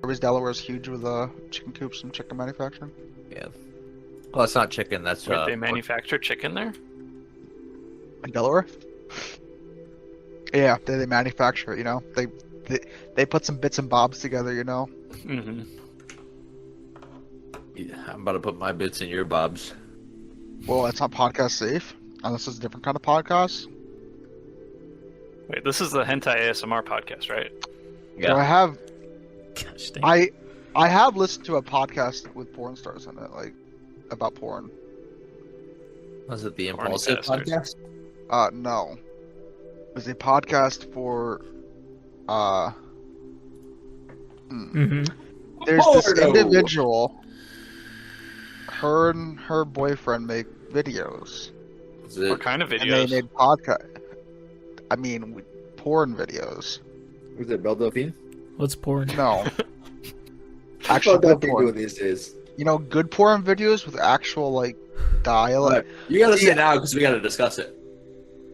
Because Delaware's huge with chicken coops and chicken manufacturing. Yeah. Well, it's not chicken. That's Wait, they manufacture chicken there? In Delaware? Yeah, they manufacture it, you know. They put some bits and bobs together, you know. Mm-hmm. Yeah, I'm about to put my bits in your bobs. Well, that's not podcast safe. Unless it's a different kind of podcast. Wait, this is the Hentai ASMR podcast, right? Yeah. So I have Gosh dang. I have listened to a podcast with porn stars in it, like about porn. Was it the Porn Impulsive testers. podcast? No. It was a podcast for Mm-hmm. There's this Porno. individual. Her and her boyfriend make videos. Was it? What kind of And they videos? made podcast. I mean, porn videos. Was it Belle Delphine? What's porn? No. Actual Actual good do porn. these days. You know, good porn videos with actual, like, dialect. You gotta say Yeah. now because we gotta discuss it.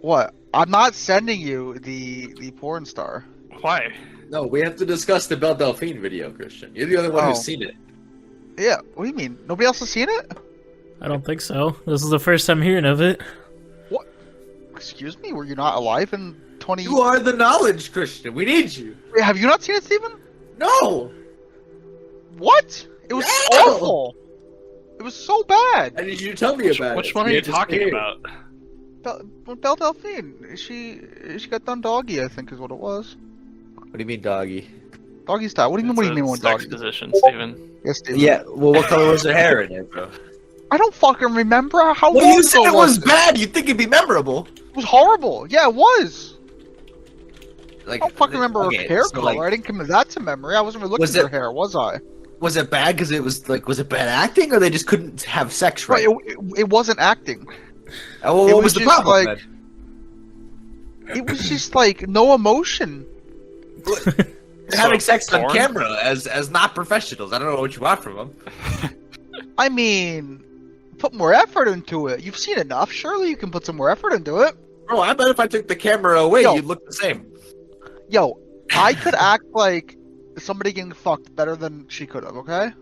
What? I'm not sending you the porn star. Why? No, we have to discuss the Belle Delphine video, Christian. You're the only one Oh. who's seen it. Yeah, what do you mean? Nobody else has seen it? I don't think so. This is the first time hearing of it. Excuse me? Were you not alive in 20... You are the knowledge, Christian. We need you. Wait, have you not seen it, Steven? No! What? It was No! awful! It was so bad! I need you to tell me about it. Which one are you talking about? Belle Delphine, she got done doggy, I think is what it was. What do you mean, doggy? Doggy style. What do you mean? What do you mean with sex doggy? position, Steven. Yes, Steven. Yeah, well, what color was her hair in it, bro? I don't fucking remember how Well, long you said ago it was it? bad. You'd think it'd be memorable. It was horrible. Yeah, it was. Like, I don't fucking remember okay, her hair so, color. like, I didn't commit that to memory. I wasn't really looking Was at her it- hair, was I? was it bad because it was like, was it bad acting, or they just couldn't have sex right? It wasn't acting. Oh, well, it what was was the just problem? like- It was just like no emotion. then? Having sex on porn? camera as not professionals. I don't know what you want from them. I mean, put more effort into it. You've seen enough. Surely you can put some more effort into it. Bro, I bet if I took the camera away, Yo. you'd look the same. Yo, I could act like somebody getting fucked better than she could have, okay?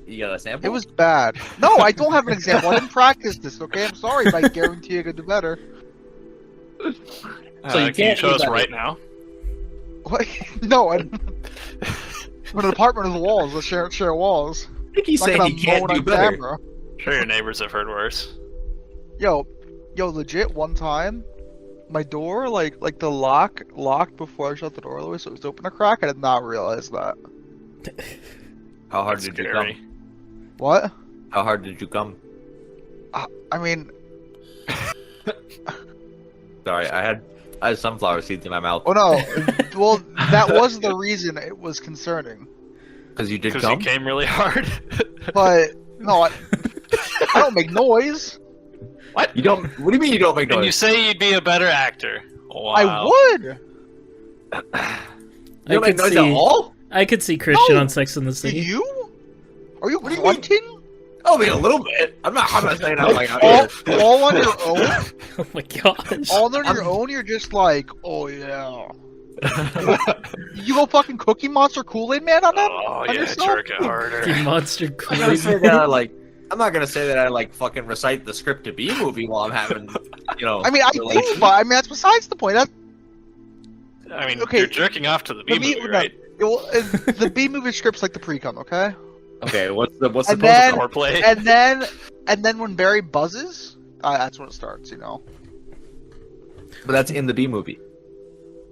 You got a sample? It was bad. No, I don't have an example. I didn't practice this, okay? I'm sorry, but I guarantee you could do better. So you Can you can't show do uh, us that. right now? What? No, I When an apartment is walls, let's share walls. I think he's I'm not saying he gonna can't moan do on better. camera. Sure, your neighbors have heard worse. Yo, legit, one time, my door, like the locked before I shut the door all the way, so it was open a crack. I did not realize that. How hard That's did you scary. come? What? How hard did you come? I mean, Sorry, I had sunflower seeds in my mouth. oh no. Well, that was the reason it was concerning. Because you did Because come? you came really hard. But no, I don't make noise. What? You don't? What do you mean you don't make And you noise? say you'd be a better actor. Wow. I would. I You don't make could noise see. at all? I could see Christian No. on Sex and the Do City. you? Are you What do you grunting? Oh, I mean, a little bit. I'm not saying I'm like out here. All on your own? Oh my gosh. All on your own? You're just like, oh yeah. You go fucking Cookie Monster Kool-Aid Man on that? Oh on yeah, yourself? jerk it harder. The monster I'm not gonna say Kool-Aid. that I like. I'm not gonna say that I like fucking recite the script to B movie while I'm having, you know. I mean, I do, relations. but I mean that's besides the point. That's I mean, Okay. you're jerking off to the B movie, right? well, the B movie script's like the pre-cum, okay? Okay, what's the And supposed then- to Foreplay. And then when Barry buzzes, that's when it starts. You know? But that's in the B movie.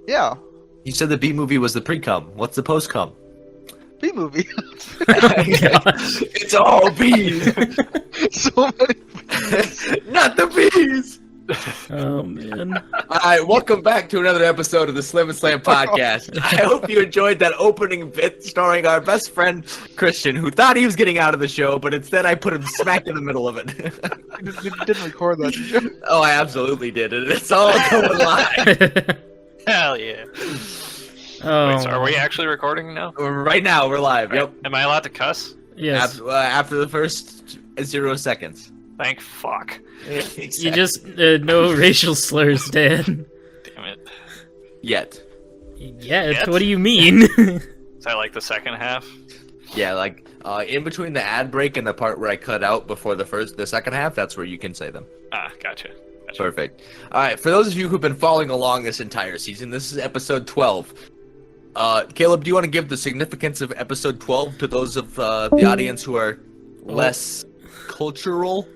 Yeah, You said the B movie was the pre-cum. What's the post-cum? B movie. Gosh. It's all bees, So many. not the bees. Oh man. All right, welcome back to another episode of the Slim and Slam podcast. I hope you enjoyed that opening bit starring our best friend Christian, who thought he was getting out of the show, but instead I put him smack in the middle of it. You didn't record that, did you? Oh, I absolutely did, and it's all going live. Hell yeah. Oh. Wait, so are we actually recording now? Right now, we're live. Yep. Am I allowed to cuss? Yes. After the first 0 seconds. Thank fuck. You just no racial slurs, Dan. Damn it. Yet. Yeah. Yet? What do you mean? Is that like the second half? Yeah, like in between the ad break and the part where I cut out before the second half, that's where you can say them. Ah, gotcha. Perfect. All right, for those of you who've been following along this entire season, this is episode 12. Caleb, do you want to give the significance of episode 12 to those of the audience who are less cultural?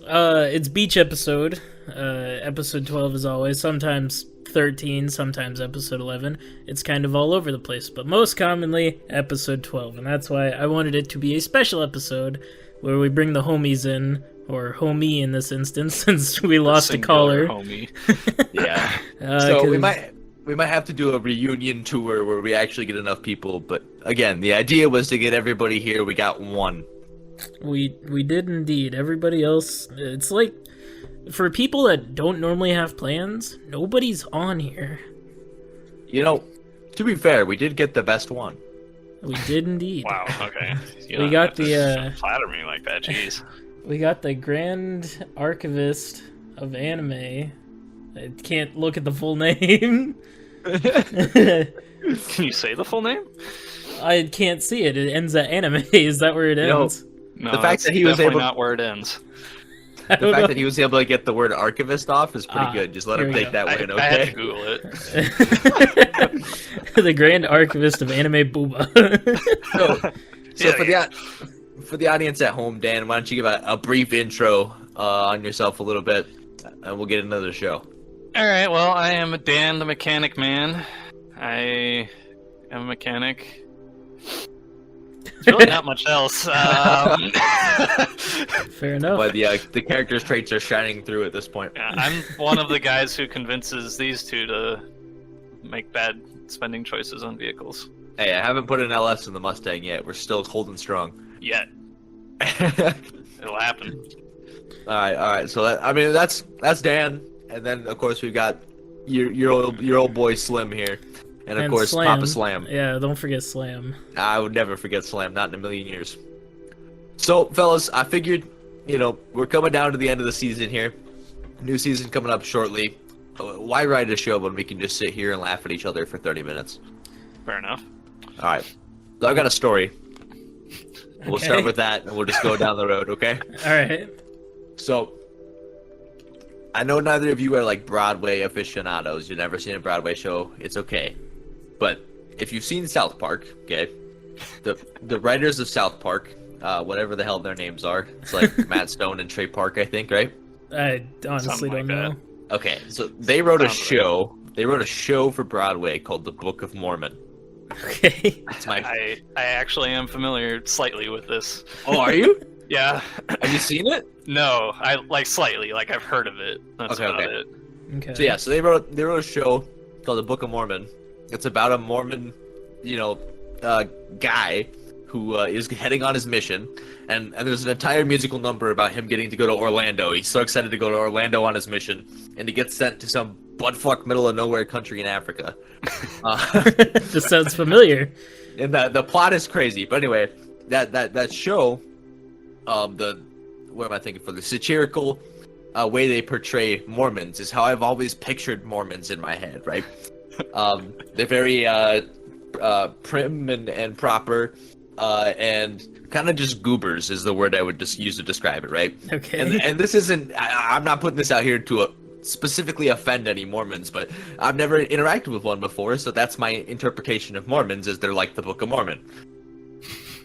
It's beach episode. Episode 12 as always. Sometimes 13, sometimes episode 11. It's kind of all over the place, but most commonly episode 12. And that's why I wanted it to be a special episode where we bring the homies in, or homie in this instance, since we lost a Singular caller. homie. Yeah. So 'cause we might have to do a reunion tour where we actually get enough people, but again, the idea was to get everybody here. We got one. we did indeed. Everybody else, it's like, for people that don't normally have plans, nobody's on here. You know, to be fair, we did get the best one. We did indeed. Wow. Okay. You We don't got have to the, flatter me like that. Jeez. We got the Grand Archivist of Anime. I can't look at the full name. Can you say the full name? I can't see it. It ends at anime. Is that where it know, ends? No, The fact that's that he was definitely able- not where it ends. I The don't fact know. that he was able to get the word archivist off is pretty Ah, good. Just let here him we take go. that win, I had okay? to Google it. The Grand Archivist of Anime Booba. So Yeah, for the audience at home, Dan, why don't you give a brief intro on yourself a little bit, and we'll get into the show. All right. Well, I am Dan, the Mechanic Man. I am a mechanic. There's really not much else. Fair enough. But the character's traits are shining through at this point. Yeah, I'm one of the guys who convinces these two to make bad spending choices on vehicles. Hey, I haven't put an LS in the Mustang yet. We're still holding strong. Yet. It'll happen. All right. So that's Dan, and then of course we've got your old boy Slim here, and of course Papa Slam. Yeah, don't forget Slam. I would never forget Slam, not in a million years. So, fellas, I figured, we're coming down to the end of the season here. New season coming up shortly. Why write a show when we can just sit here and laugh at each other for 30 minutes? Fair enough. All right. So I've got a story. We'll Okay. start with that, and we'll just go down the road, okay? All right. So, I know neither of you are like Broadway aficionados. You've never seen a Broadway show. It's okay. But if you've seen South Park, okay, the writers of South Park, whatever the hell their names are, it's like Matt Stone and Trey Park, I think, right? I honestly Something don't like know. that. Okay, so they wrote a Sounds right. show. They wrote a show for Broadway called The Book of Mormon. Okay. It's my. I actually am familiar slightly with this. Oh, are you? Yeah. Have you seen it? No, I like slightly. Like I've heard of it. That's Okay, about okay. it. Okay. So yeah, so they wrote a show called The Book of Mormon. It's about a Mormon, guy who is heading on his mission, and there's an entire musical number about him getting to go to Orlando. He's so excited to go to Orlando on his mission, and he gets sent to some buttfuck middle of nowhere country in Africa. This sounds familiar. And the plot is crazy, but anyway, that show, what am I thinking for the satirical way they portray Mormons is how I've always pictured Mormons in my head, right? They're very prim and proper, and kind of just goobers is the word I would just use to describe it, right? Okay. And this isn't. I'm not putting this out here to specifically offend any Mormons, but I've never interacted with one before, so that's my interpretation of Mormons. Is they're like the Book of Mormon.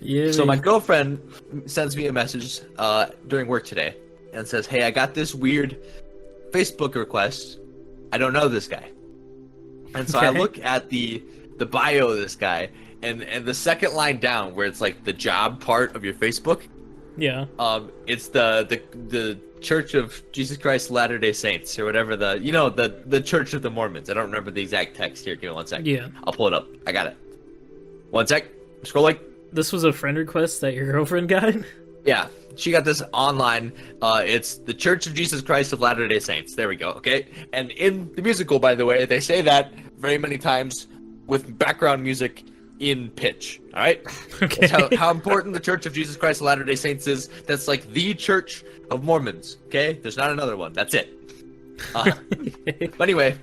Yeah. So my girlfriend sends me a message during work today and says, "Hey, I got this weird Facebook request. I don't know this guy." And so I Okay. look at the bio of this guy, and the second line down where it's like the job part of your Facebook, Yeah. it's the Church of Jesus Christ of Latter-day Saints or whatever the Church of the Mormons. I don't remember the exact text here. Give me one sec. Yeah. I'll pull it up. I got it. One sec. Scrolling. This was a friend request that your girlfriend got? Yeah, she got this online. It's the Church of Jesus Christ of Latter-day Saints. There we go, okay? And in the musical, by the way, they say that very many times with background music in pitch, all right? Okay. That's how important the Church of Jesus Christ of Latter-day Saints is. That's like the Church of Mormons, okay? There's not another one. That's it. But anyway,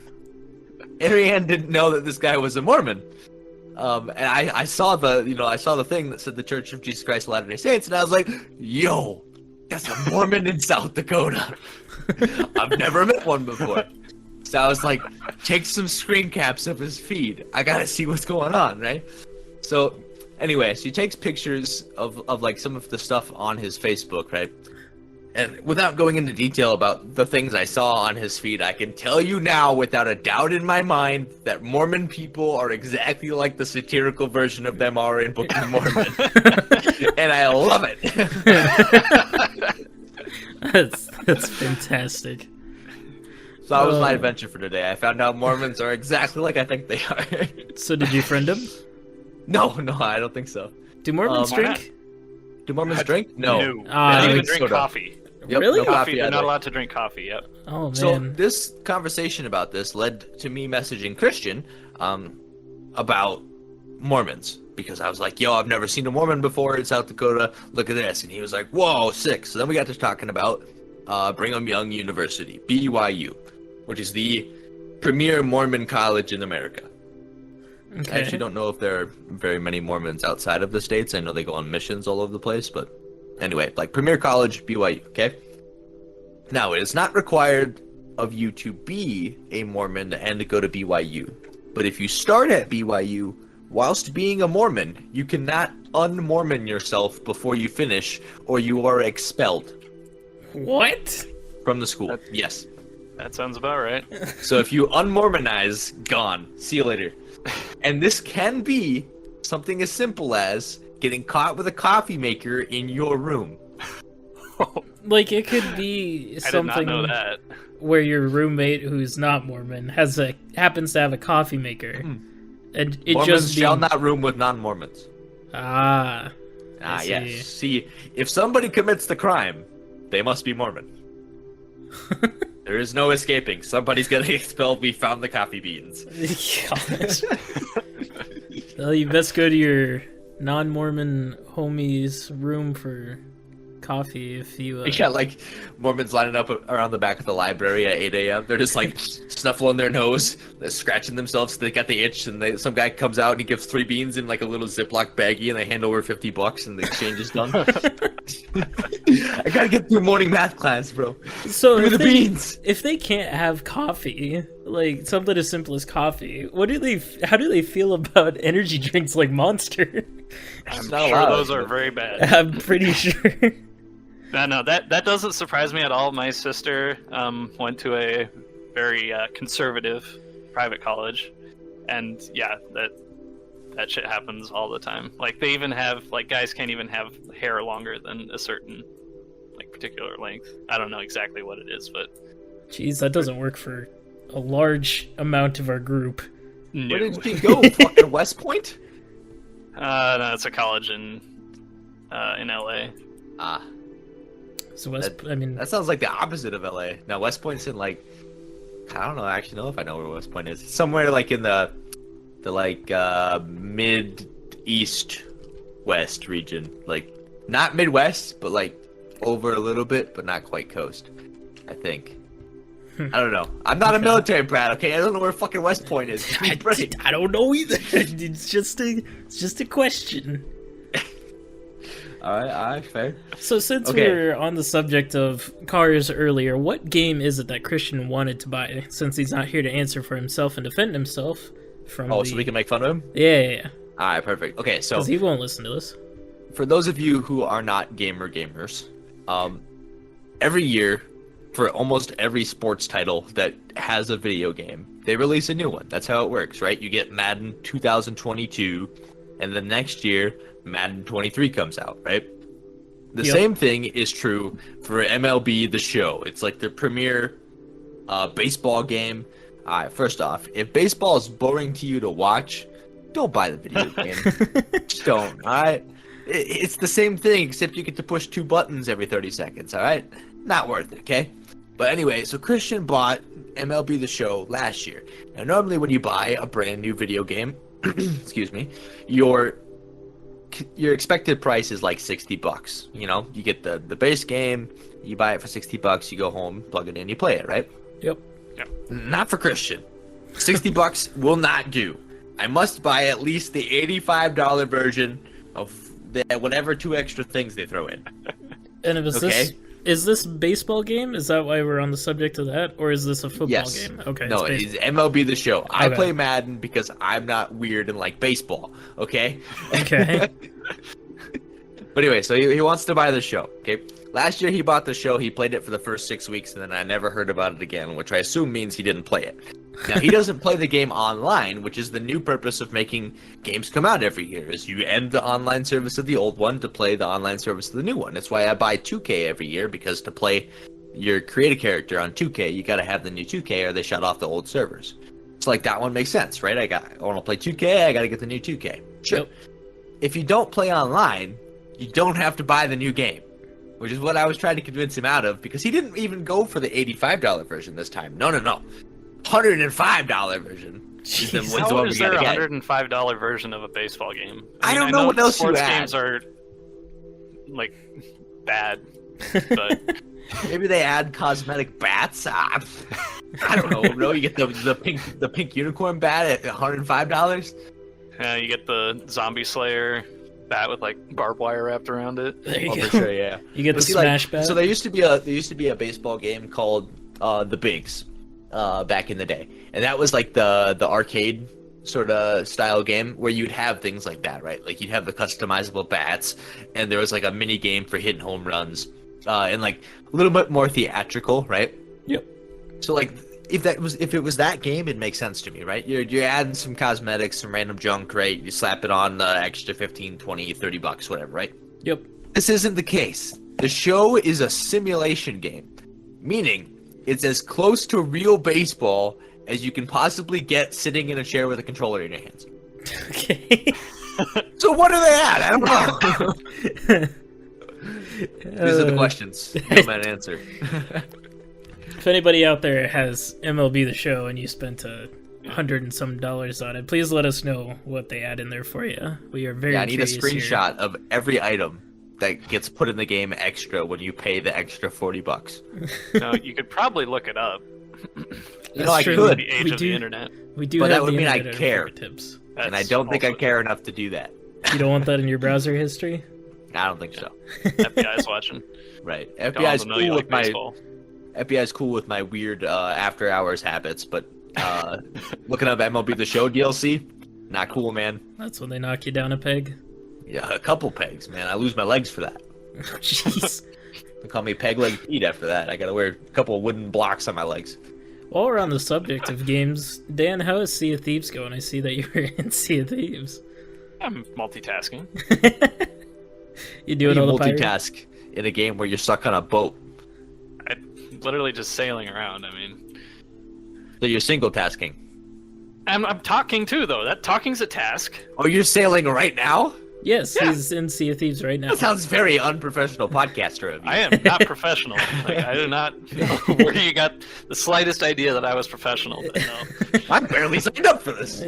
Ariane didn't know that this guy was a Mormon. And I saw the thing that said the Church of Jesus Christ of Latter-day Saints, and I was like, yo, that's a Mormon in South Dakota. I've never met one before. So I was like, take some screen caps of his feed. I gotta see what's going on, right? So anyway, she takes pictures of like some of the stuff on his Facebook, right? And without going into detail about the things I saw on his feed, I can tell you now without a doubt in my mind that Mormon people are exactly like the satirical version of them are in Book of Mormon. And I love it. That's fantastic. So that was my adventure for today. I found out Mormons are exactly like I think they are. So did you friend him? No, I don't think so. Do Mormons Why drink? Do Mormons drink? No. They Ah, don't even drink drink soda. coffee. Yep, Really? no Coffee, they're either. not allowed to drink coffee, yep. Oh man. So this conversation about this led to me messaging Christian about Mormons, because I was like, yo, I've never seen a Mormon before in South Dakota. Look at this. And he was like, whoa, sick. So then we got to talking about Brigham Young University, BYU, which is the premier Mormon college in America. I okay. actually don't know if there are very many Mormons outside of the States. I know they go on missions all over the place, but anyway, like premier college, BYU, okay? Now, it is not required of you to be a Mormon and to go to BYU. But if you start at BYU, whilst being a Mormon, you cannot un-Mormon yourself before you finish, or you are expelled What? from the school. Yes. That sounds about right. So if you un-Mormonize, gone. See you later. And this can be something as simple as getting caught with a coffee maker in your room. Like it could be I did something not know that. where your roommate who's not Mormon happens to have a coffee maker, and it Mormons just shall being- not room with non-Mormons. Ah, Ah, I yes. See, if somebody commits the crime, they must be Mormon. There is no escaping. Somebody's getting expelled. We found the coffee beans. gosh. Well, you best go to your non-Mormon homie's room for coffee if you. We got like Mormons lining up around the back of the library at 8 a.m. They're just like snuffling their nose, they're scratching themselves. They got the itch, and some guy comes out and he gives 3 beans in like a little Ziploc baggie, and they hand over $50, and the exchange is done. I gotta get through morning math class, bro. So Give me the beans. If they can't have coffee, like something as simple as coffee, how do they feel about energy drinks like Monster? I'm not sure allowed, those are but- very bad. I'm pretty sure. No, that doesn't surprise me at all. My sister went to a very conservative private college, and yeah, that shit happens all the time. Like they even have guys can't even have hair longer than a certain particular length. I don't know exactly what it is, but Jeez, that doesn't work for a large amount of our group. no. Where did you go? Fucking West Point? No, it's a college in LA. Ah, So that sounds like the opposite of LA. Now West Point's in like, I don't know. I actually know if I know where West Point is. It's somewhere like in the mid east west region, like not Midwest, but like over a little bit, but not quite coast. I think. I don't know. I'm not a military brat, okay? I don't know where fucking West Point is. Give me a break. I don't know either. It's just a question. All right, fair. So since Okay. we were on the subject of cars earlier, what game is it that Christian wanted to buy? Since he's not here to answer for himself and defend himself from Oh, so we can make fun of him? Yeah. All right, perfect. Okay, so Because he won't listen to this. for those of you who are not gamers, every year for almost every sports title that has a video game, they release a new one. That's how it works, right? You get Madden 2022, and the next year, Madden 23 comes out, right? The Yep. same thing is true for MLB The Show. It's like the premier baseball game. All right, first off, if baseball is boring to you to watch, don't buy the video game. Just don't, all right? It's the same thing, except you get to push 2 buttons every 30 seconds, all right? Not worth it, okay? But anyway, so Christian bought MLB The Show last year. Now, normally when you buy a brand new video game, excuse me, your expected price is like $60. You know, you get the base game, you buy it for $60, you go home, plug it in, you play it, right? Yep. Not for Christian. $60 will not do. I must buy at least the $85 version of whatever 2 extra things they throw in. And it was Okay. Is this baseball game? Is that why we're on the subject of that, or is this a football Yes. game? Okay. No, it's it's MLB The Show. I Okay. play Madden because I'm not weird and like baseball. Okay. Okay. But anyway, so he wants to buy the show. Okay. Last year he bought the show. He played it for the first 6 weeks, and then I never heard about it again, which I assume means he didn't play it. Now he doesn't play the game online, which is the new purpose of making games come out every year. Is you end the online service of the old one to play the online service of the new one. That's why I buy 2K every year, because to play your create a character on 2K, you got to have the new 2K, or they shut off the old servers. It's like that one makes sense, right? I want to play 2K, I got to get the new 2K. Sure. Yep. If you don't play online, you don't have to buy the new game, which is what I was trying to convince him out of, because he didn't even go for the $85 version this time. No. $105 version. Is the Jeez. one How we is there a gotta get. $105 version of a baseball game? I don't know know what else you sports add. games are like bad, but Maybe they add cosmetic bats. I don't know, bro. You get the pink unicorn bat at $105. you get the Zombie Slayer bat with like barbed wire wrapped around it. There you Oh, go. for sure, yeah. You get But the see, smash bat. So there used to be a baseball game called The Bigs back in the day, and that was like the arcade sort of style game where you'd have things like that, right? Like you'd have the customizable bats, and there was like a mini game for hitting home runs, and like a little bit more theatrical, right? Yep. So like if it was that game, it makes sense to me, right? You're adding some cosmetics, some random junk, right? You slap it on extra 15, 20, 30 bucks, whatever, right? Yep. This isn't the case. The show is a simulation game, meaning it's as close to real baseball as you can possibly get sitting in a chair with a controller in your hands. Okay. So what do they add? I don't know. These are the questions. No man answer. If anybody out there has MLB The Show and you spent $100 and some on it, please let us know what they add in there for you. We are very Yeah, I need a curious here. screenshot of every item that gets put in the game extra when you pay the extra $40. No, you could probably look it up. You know, I true. could, The age We of do- the internet. We do But have that would the mean I internet at our care. fingertips. and I That's don't think I also care enough to do that. You don't want that in your browser history? I don't think so. FBI's watching. Right. Don't FBI's know you cool like with my baseball. FBI's cool with my weird after hours habits, but looking up MLB The Show DLC, not cool, man. That's when they knock you down a peg. Yeah, a couple pegs, man. I lose my legs for that. Jeez. They call me Peg Leg Pete after that. I gotta wear a couple of wooden blocks on my legs. While we're on the subject of games, Dan, how is Sea of Thieves going? I see that you were in Sea of Thieves. I'm multitasking. You doing You all the pirating? multitask in a game where you're stuck on a boat. I'm literally just sailing around. I mean, So you're single tasking. I'm talking too, though. That talking's a task. Oh, you're sailing right now? Yes, Yeah. he's in Sea of Thieves right now. That sounds very unprofessional podcaster of you. I am not professional. Like, I do not know where you got the slightest idea that I was professional. But no. I barely signed up for this.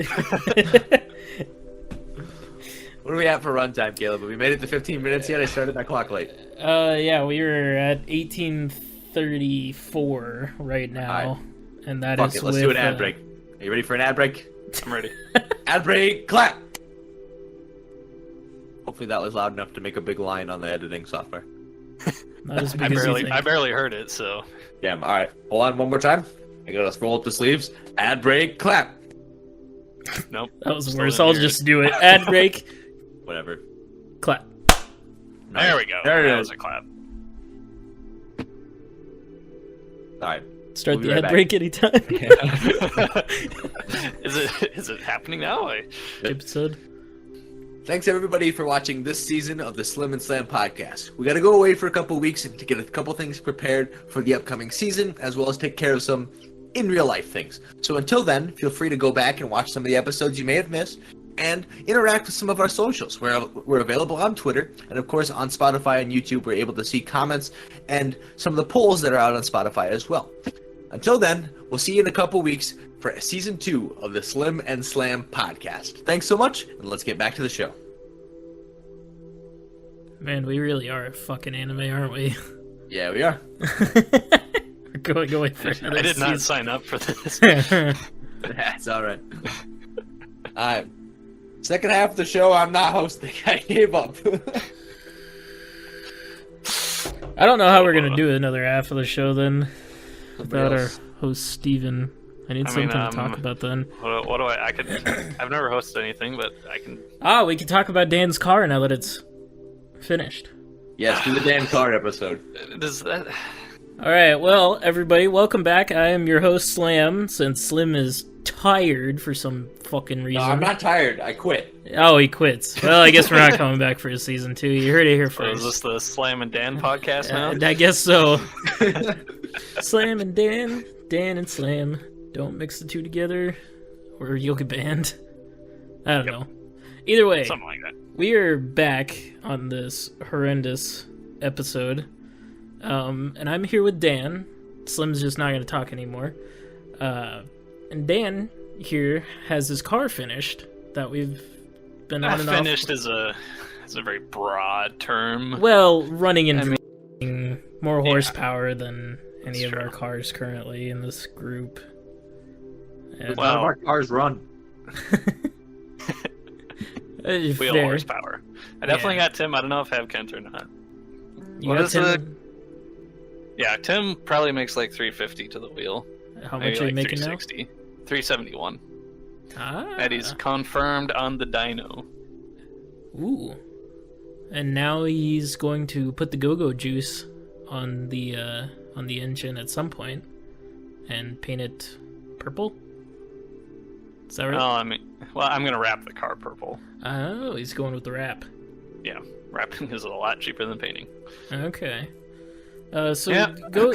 What are we at for runtime, Caleb? Have we made it to 15 minutes yet? I started my clock late. Yeah, we were at 1834 right now, Alright. and that Fuck is it, let's with, do an ad break. Are you ready for an ad break? I'm ready. Ad break, clap! Hopefully that was loud enough to make a big line on the editing software. Not as I big as you think. barely heard it. So Damn, alright. Hold on one more time. I gotta roll up the sleeves. Ad break, clap! nope. That was Still worse. didn't I'll hear just do it. Ad break, Whatever. clap. There we go. There That it was is. a clap. Alright. Start We'll be the right ad back. break anytime. Is it happening now? Episode. Thanks everybody for watching this season of the Slim and Slam podcast. We got to go away for a couple weeks to get a couple things prepared for the upcoming season, as well as take care of some in real life things. So until then, feel free to go back and watch some of the episodes you may have missed, and interact with some of our socials. We're available on Twitter, and of course on Spotify and YouTube. We're able to see comments and some of the polls that are out on Spotify as well. Until then, we'll see you in a couple weeks for season 2 of the Slim and Slam podcast. Thanks so much, and let's get back to the show. Man, we really are a fucking anime, aren't we? Yeah, we are. We're going away for another I did not season. sign up for this. That's all right. Second half of the show, I'm not hosting. I gave up. I don't know how we're gonna do another half of the show then without our else. host Steven. I need something to talk about then. What do I could. I've never hosted anything, but I can. We can talk about Dan's car now that it's finished. Yes, do the Dan Card episode. Does that. Alright, well, everybody, welcome back. I am your host, Slam, since Slim is tired for some fucking reason. No, I'm not tired. I quit. Oh, he quits. Well, I guess we're not coming back for season 2. You heard it here So is first. this the Slam and Dan podcast now? I guess so. Slam and Dan, Dan and Slam. Don't mix the two together, or you'll get banned. I don't know. Either way, Something like that. we are back on this horrendous episode. And I'm here with Dan. Slim's just not going to talk anymore. And Dan here has his car finished that we've been on and off. Finished is a very broad term. Well, running and more horsepower than any That's of our true. cars currently in this group. And, Well, None of our cars run. Wheel fair. horsepower. I definitely got Tim. I don't know if I have Kent or not. You What got is Tim- Yeah, Tim probably makes like 350 to the wheel. How Maybe much are you like making now? 360. 371. Ah. Eddie's confirmed on the dyno. Ooh. And now he's going to put the go-go juice on the engine at some point and paint it purple. Is that right? I'm gonna wrap the car purple. Oh, he's going with the wrap. Yeah, wrapping is a lot cheaper than painting. Okay. So Yeah. go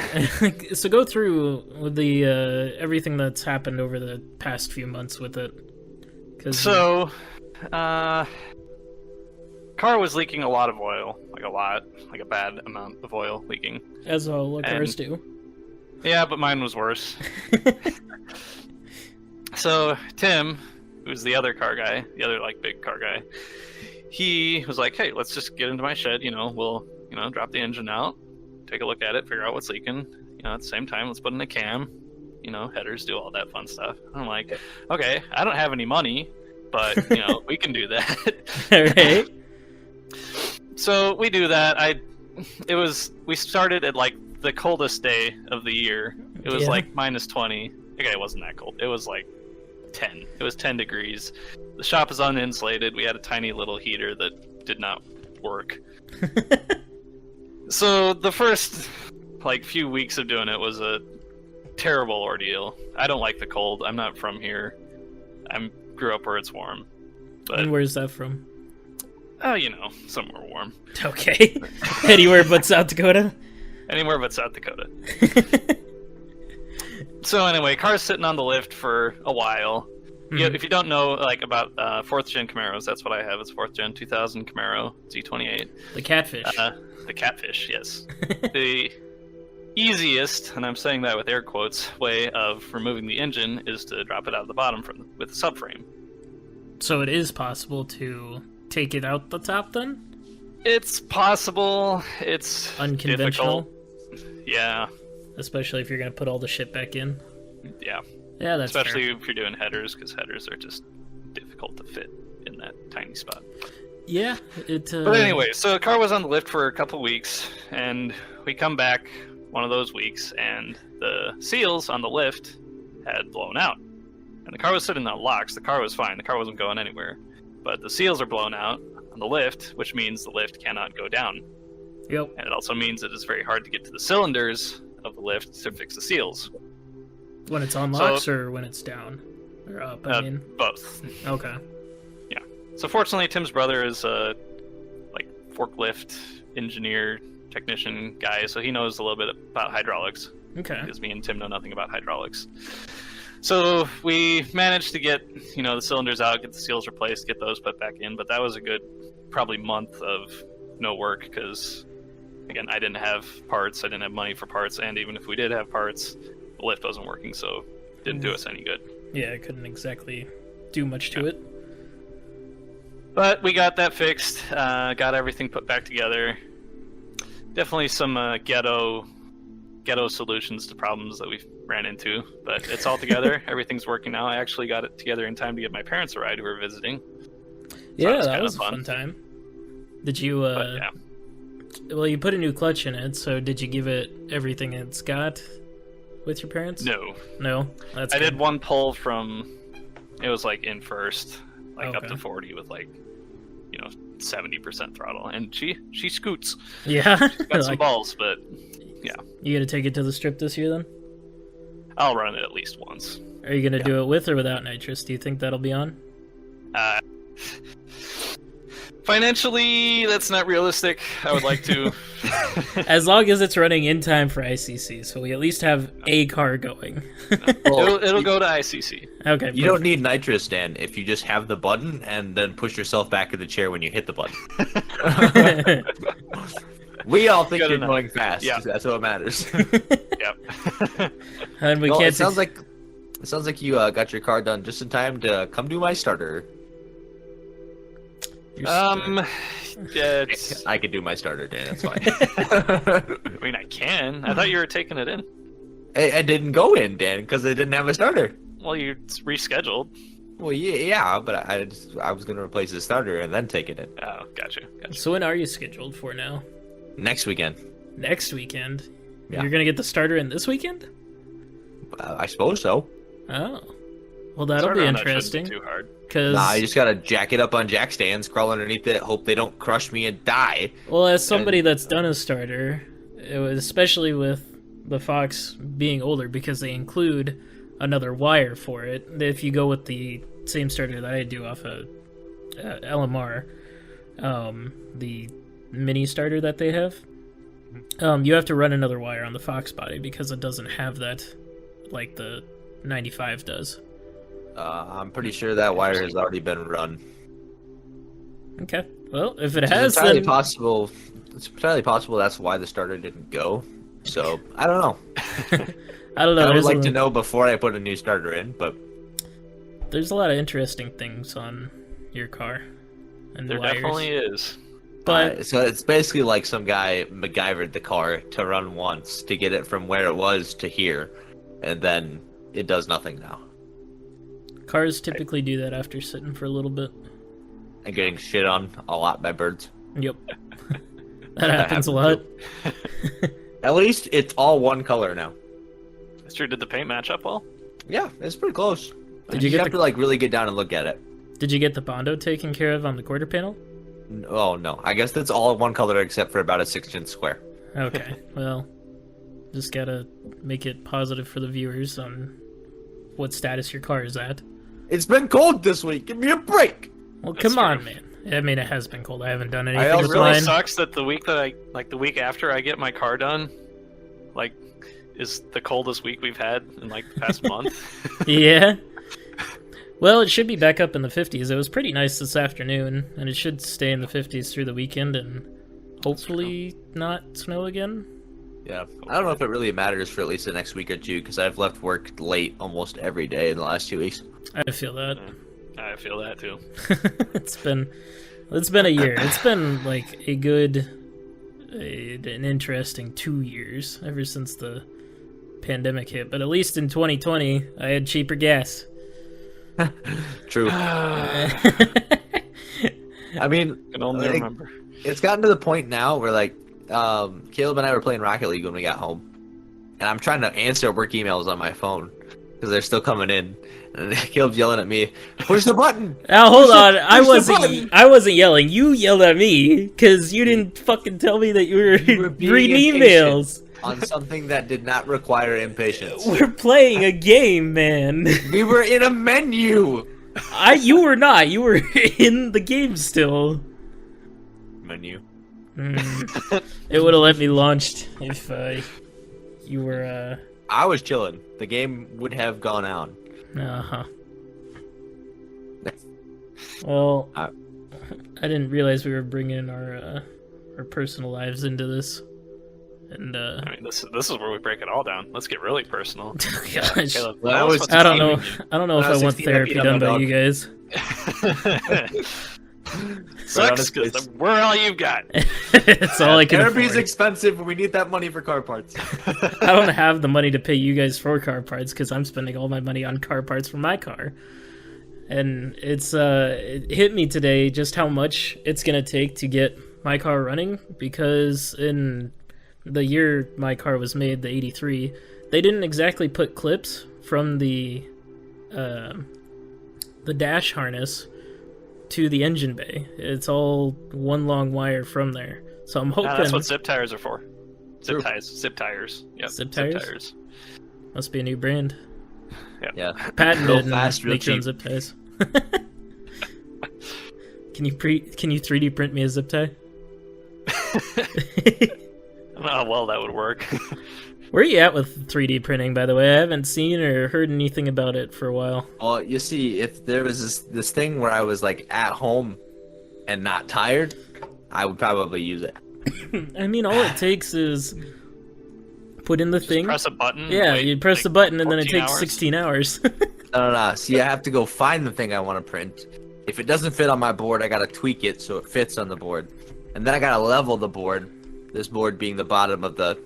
go through with the everything that's happened over the past few months with it. So, car was leaking a lot of oil, like a bad amount of oil leaking. as all cars and- do. Yeah, but mine was worse. So Tim, who's the other car guy, the other like big car guy, he was like, "Hey, let's just get into my shed. We'll drop the engine out, take a look at it, figure out what's leaking. At the same time, let's put in a cam. Headers, do all that fun stuff." I'm like, "Okay, I don't have any money, but we can do that." All right. So we do that. We started at like the coldest day of the year. It was Yeah. like -20. Okay, it wasn't that cold. It was like 10. It was 10 degrees. The shop is uninsulated. We had a tiny little heater that did not work. So the first like few weeks of doing it was a terrible ordeal. I don't like the cold. I'm not from here. I grew up where it's warm. But And where's that from? somewhere warm. Okay. Anywhere but South Dakota. Anywhere but South Dakota. So anyway, car's sitting on the lift for a while. Mhm. If you don't know about 4th gen Camaros, that's what I have. It's 4th gen 2000 Camaro Z28. The catfish. The catfish, yes. The easiest, and I'm saying that with air quotes, way of removing the engine is to drop it out of the bottom with the subframe. So it is possible to take it out the top then? It's possible. It's Unconventional? difficult. Yeah, Especially if you're going to put all the shit back in. yeah. Yeah, that's Especially fair. if you're doing headers, because headers are just difficult to fit in that tiny spot. Yeah, it... But anyway, so the car was on the lift for a couple weeks, and we come back one of those weeks, and the seals on the lift had blown out. And the car was sitting on locks. The car was fine. The car wasn't going anywhere. But the seals are blown out on the lift, which means the lift cannot go down. Yep. And it also means it is very hard to get to the cylinders of the lift to fix the seals. When it's on locks or when it's down? Or up, I mean. Both. Okay. So fortunately, Tim's brother is a forklift engineer, technician guy, so he knows a little bit about hydraulics. Okay. Because me and Tim know nothing about hydraulics. So we managed to get, the cylinders out, get the seals replaced, get those put back in, but that was a good probably month of no work because, again, I didn't have parts, I didn't have money for parts, and even if we did have parts, the lift wasn't working, so it didn't do us any good. Yeah, I couldn't exactly do much to it. But we got that fixed, got everything put back together. Definitely some ghetto ghetto solutions to problems that we ran into, but it's all together. Everything's working now. I actually got it together in time to give my parents a ride who were visiting. Yeah, that was a fun time. Did you, But, yeah. well, you put a new clutch in it, so did you give it everything it's got with your parents? No. No? That's I good. did one pull from, it was like in first, like up Okay. to 40 with like, 70% throttle, and she scoots. Yeah? Got some Like, balls, but you gonna take it to the strip this year then? I'll run it at least once. Are you gonna do it with or without nitrous? Do you think that'll be on? Uh, financially, that's not realistic. I would like to. As long as it's running in time for ICC, so we at least have a car going. It'll go to ICC. Okay. You don't need nitrous, Dan, if you just have the button and then push yourself back in the chair when you hit the button. We all think Good you're enough. going fast. Yeah. That's what matters. Yep. And we Well, can't. it sounds like you got your car done just in time to come do my starter. Yeah, it's, I could do my starter, Dan. That's fine. I mean, I can. I thought you were taking it in. I didn't go in, Dan, because I didn't have a starter. Well, you rescheduled. Well, yeah, but I was gonna replace the starter and then take it in Oh, gotcha. So when are you scheduled for now? next weekend. Next weekend? Yeah. You're gonna get the starter in this weekend? I suppose so. Oh. Well, that'll Starter be on that shouldn't interesting. Too hard. Because, Nah, I just gotta jack it up on jack stands, crawl underneath it, hope they don't crush me and die. well, as somebody that's done a starter, it was especially with the Fox being older, because they include another wire for it. If you go with the same starter that I do off of LMR, the mini starter that they have, you have to run another wire on the Fox body because it doesn't have that like the 95 does. I'm pretty sure that wire has already been run. Okay. Well, if it It's has, entirely then possible. It's entirely possible that's why the starter didn't go. So I don't know. I don't know. I would There's like a, to know before I put a new starter in, but there's a lot of interesting things on your car and There wires. definitely is. But so it's basically like some guy MacGyvered the car to run once to get it from where it was to here, and then it does nothing now. cars typically do that after sitting for a little bit. And getting shit on a lot by birds. Yep. That happens a lot. At least it's all one color now. That's true. Did the paint match up well? Yeah, it's pretty close. Did you you get have the- to like really get down and look at it? Did you get the Bondo taken care of on the quarter panel? Oh no, I guess that's all one color except for about a 6-inch square. Okay, well, just gotta make it positive for the viewers on what status your car is at. It's been cold this week. Give me a break. Well, That's come on, true. man. I mean, it has been cold. I haven't done I anything also with It really mine. sucks that the week that the week after I get my car done, like, is the coldest week we've had in like the past month. Yeah. Well, it should be back up in the 50s. It was pretty nice this afternoon, and it should stay in the 50s through the weekend and hopefully not snow again. Yeah, I don't know if it really matters for at least the next week or two because I've left work late almost every day in the last 2 weeks. I feel that. I feel that too. it's been a year. It's been like an interesting 2 years ever since the pandemic hit. But at least in 2020, I had cheaper gas. True. I mean, Can only like, remember. it's gotten to the point now where like Caleb and I were playing Rocket League when we got home, and I'm trying to answer work emails on my phone because they're still coming in, and Caleb's yelling at me, "Push the button!" Now hold on, push the button. I wasn't yelling. You yelled at me because you didn't fucking tell me that you were, You were being reading impatient. emails. On something that did not require impatience. We're playing a game, man. We were in a menu. You were not. You were in the game still. Menu. It would have let me launched if you were. I was chilling. The game would have gone on. Uh-huh. Well, I- I didn't realize we were bringing our personal lives into this, and I mean, this is where we break it all down. Let's get really personal. gosh, Caleb, Well, tell I us was- what's I don't know. bothering I don't know When if I was I want 16, I therapy beat up done my by dog. you guys. you. Sucks because we're all you've got. It's all I can Therapy's afford. expensive, and we need that money for car parts. I don't have the money to pay you guys for car parts because I'm spending all my money on car parts for my car. And it hit me today just how much it's gonna take to get my car running, because in the year my car was made, the 83, they didn't exactly put clips from the dash harness to the engine bay. It's all one long wire from there. So I'm hoping That's what zip tires are for. True. Zip tires. Yep. Zip tires? Must be a new brand. Yep. Yeah. Patented Real and fast, real make your own cheap. zip ties. Can you 3D print me a zip tie? I don't know how well that would work. Where are you at with 3D printing, by the way? I haven't seen or heard anything about it for a while. Well, you see, if there was this thing where I was like at home and not tired, I would probably use it. I mean, all it takes is put in the thing. Press a button. Yeah, wait, you press like, the button and then it 14 takes hours. 16 hours. No. See, I have to go find the thing I want to print. If it doesn't fit on my board, I gotta tweak it so it fits on the board, and then I gotta level the board. This board being the bottom of the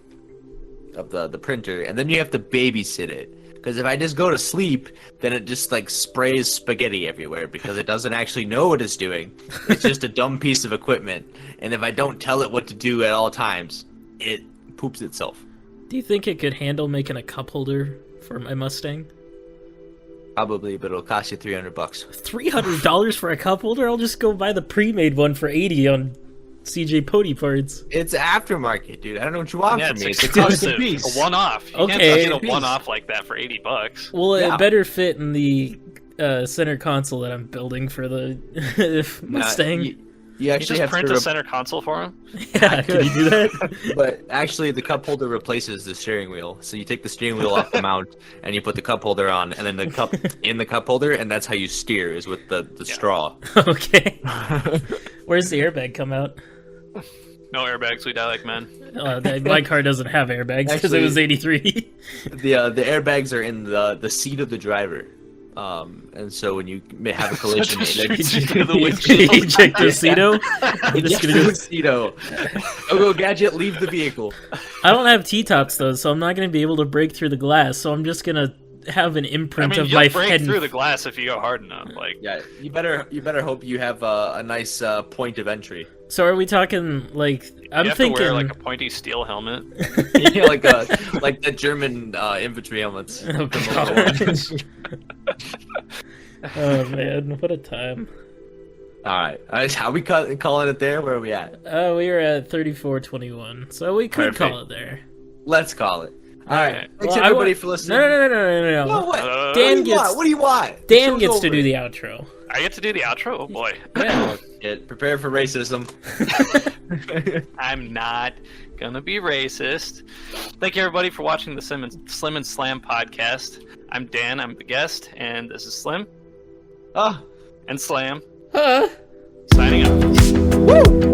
printer, and then you have to babysit it. Because if I just go to sleep, then it just like sprays spaghetti everywhere because it doesn't actually know what it's doing. It's just a dumb piece of equipment. And if I don't tell it what to do at all times, it poops itself. Do you think it could handle making a cup holder for my Mustang? Probably, but it'll cost you $300. $300 for a cup holder? I'll just go buy the pre-made one for $80 on CJ Pody parts. It's aftermarket, dude. I don't know what you want Yeah, from it's me. It's a custom exclusive. piece. A one-off. You Okay. can't get a one-off like that for $80. Well, Yeah. it better fit in the center console that I'm building for the Mustang. You You actually just have print to a center console for him? Yeah, can you do that? But actually, the cup holder replaces the steering wheel. So you take the steering wheel off the mount, and you put the cup holder on, and then the cup in the cup holder, and that's how you steer, is with the straw. Okay. Where's the airbag come out? No airbags, we die like men. My car doesn't have airbags because it Actually- was 83. The airbags are in the seat of the driver. And so when you may have a collision, Such a then street to the windshield. Eject the Cedo. I'm just eject gonna the do- Mosquito. Go gadget, leave the vehicle. I don't have T-tops though, so I'm not going to be able to break through the glass. So I'm just going to have an I imprint mean, of you'll my break head. through the glass if you go hard enough. Like, Yeah, you better hope you have a nice point of entry. So are we talking like? I'm you have thinking. to wear like a pointy steel helmet. Yeah, like the German infantry helmets. Oh, God. Oh man, what a time! All right, how we calling it there? Where are we at? We were at 34:21, so we could Perfect. call it there. Let's call it. All right. Alright. Thanks Well, everybody want- for listening. No. No, what? Dan what do you gets- want? What do you want? Dan Show's gets to over. do the outro. I get to do the outro? Oh boy. Yeah. Shit, prepare for racism. I'm not gonna be racist. Thank you everybody for watching the Slim and Slam podcast. I'm Dan, I'm the guest, and this is Slim Ah. and Slam Huh? signing out. Woo!